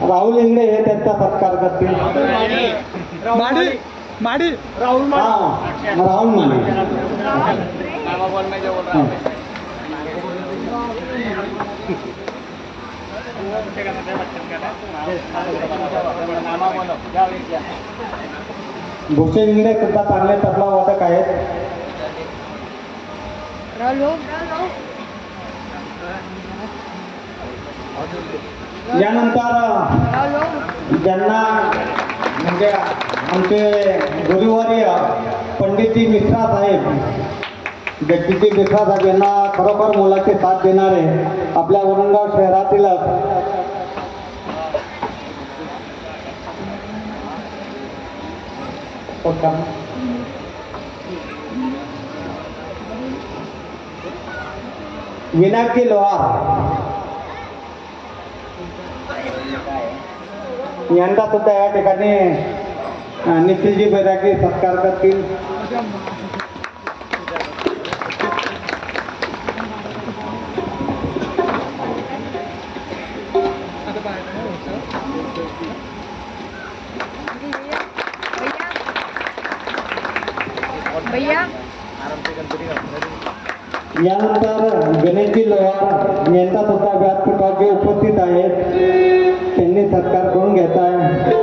राहुल इंगळे हे त्यांचा सत्कार करतील. माडी माडी राहुल माने. भूषण इंगळे सुद्धा चांगले तबला वादक आहेत. यानंतर ज्यांना म्हणजे आमचे गुरुवर्य पंडितजी मिश्रा साहेब, जगदीशजी मिश्रा साहेब यांना खरोखर मोलाची साथ देणारे आपल्या औरंगाबाद शहरातीलच विनायकी लोहार यांचा सुद्धा या ठिकाणी निखिलजी बैरागी सत्कार करतील. यानंतर गणेशजी लोहार यांचा सुद्धा व्यासपीठावर जे उपस्थित आहेत त्यांनी सत्कार करून घेत आहे.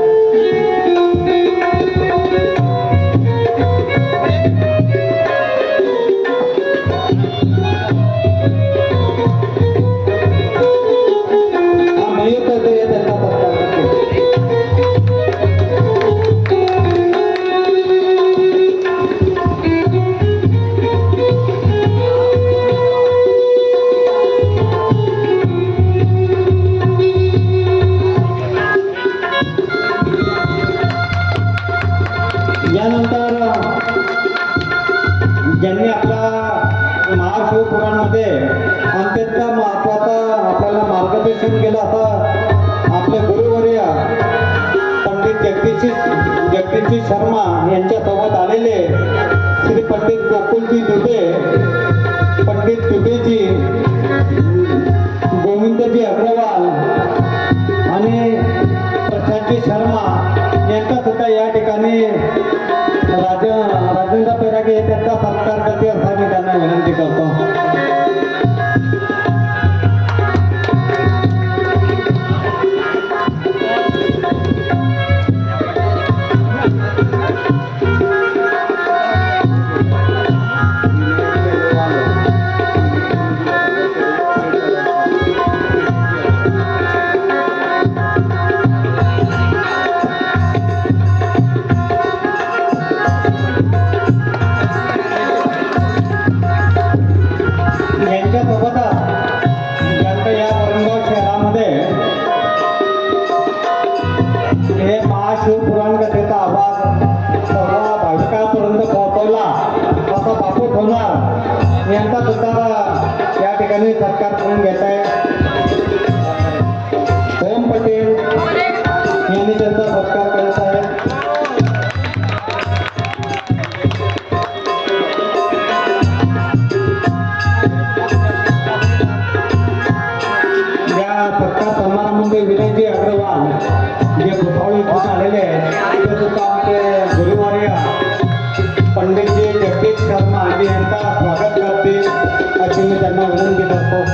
यानंतर ज्यांनी आपल्या महाशिवपुराणमध्ये अत्यंत महत्त्वाचा आपल्याला मार्गदर्शन केलं असं आपले गुरुवर्य पंडित जगदीशजी शर्मा यांच्यासोबत आलेले श्री पंडित गोकुलजी दुबे, पंडित दुबेजी, गोविंदजी अग्रवाल आणि प्रशांतजी शर्मा यांचा सुद्धा या ठिकाणी राजेंद्र बैरागी हे त्यांचा सत्कार करते असा मी त्यांना विनंती करतो. शिवपुराण कथेचा आवाज सर्व भाविकांपर्यंत पोहोचवला असा बापू होणार यांचा सुद्धा या ठिकाणी सत्कार करून घेत आहे. ओम पटेल यांनी त्यांचा सत्कार करत आहे. या सत्कार समारंभामध्ये विनयजी अग्रवाल जे भुसावळ इथून आलेले आहेत ते सुद्धा आमचे गुरुवर्य पंडितजी जगदीश शर्मा यांचा स्वागत करतील अशी मी त्यांना विनंती करतो.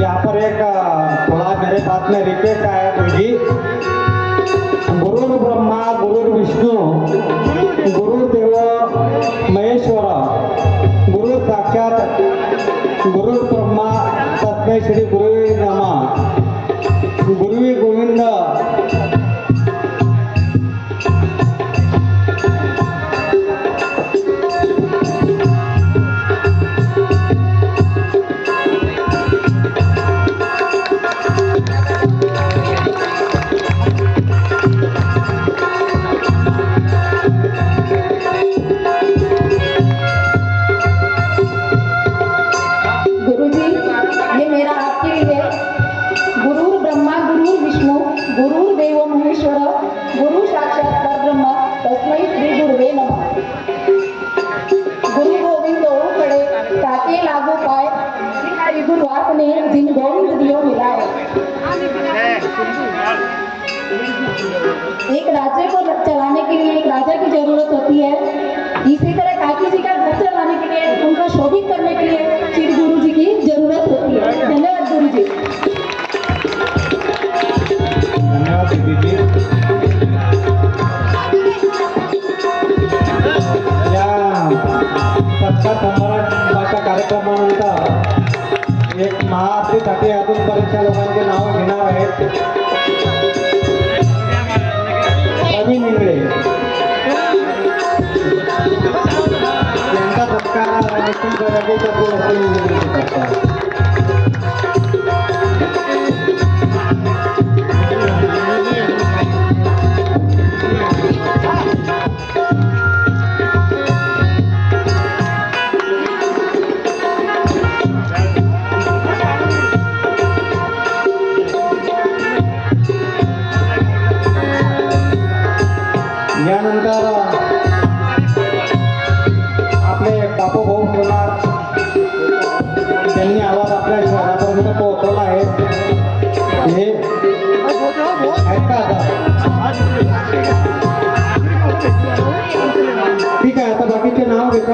यहाँ पर एक थोड़ा मेरे साथ में रिक्वेस्ट है एक राज्य को चलाने के लिए एक राजा की जरूरत होती है। इसी तरह काकी जी का घर चलाने के लिए, उनका शोभित करने के लिए श्री गुरु जी की जरूरत होती है। धन्यवाद गुरु जी। धन्यवाद दीदी। या सत्कार समारंभाच्या कार्यक्रमानंतर एक महाआरतीसाठी अजून बरेचशा लोकांचे नाव घेणार आहेत. रवी निंगळे यांचा सत्कार निश्चित करायचे तर यानंतर आपले बापू भाऊ सोनार त्यांनी आवाज आपल्या शहरापर्यंत पोहोचवला आहे. हे आहेत का आता? ठीक आहे, आता बाकीचे नाव घेतो.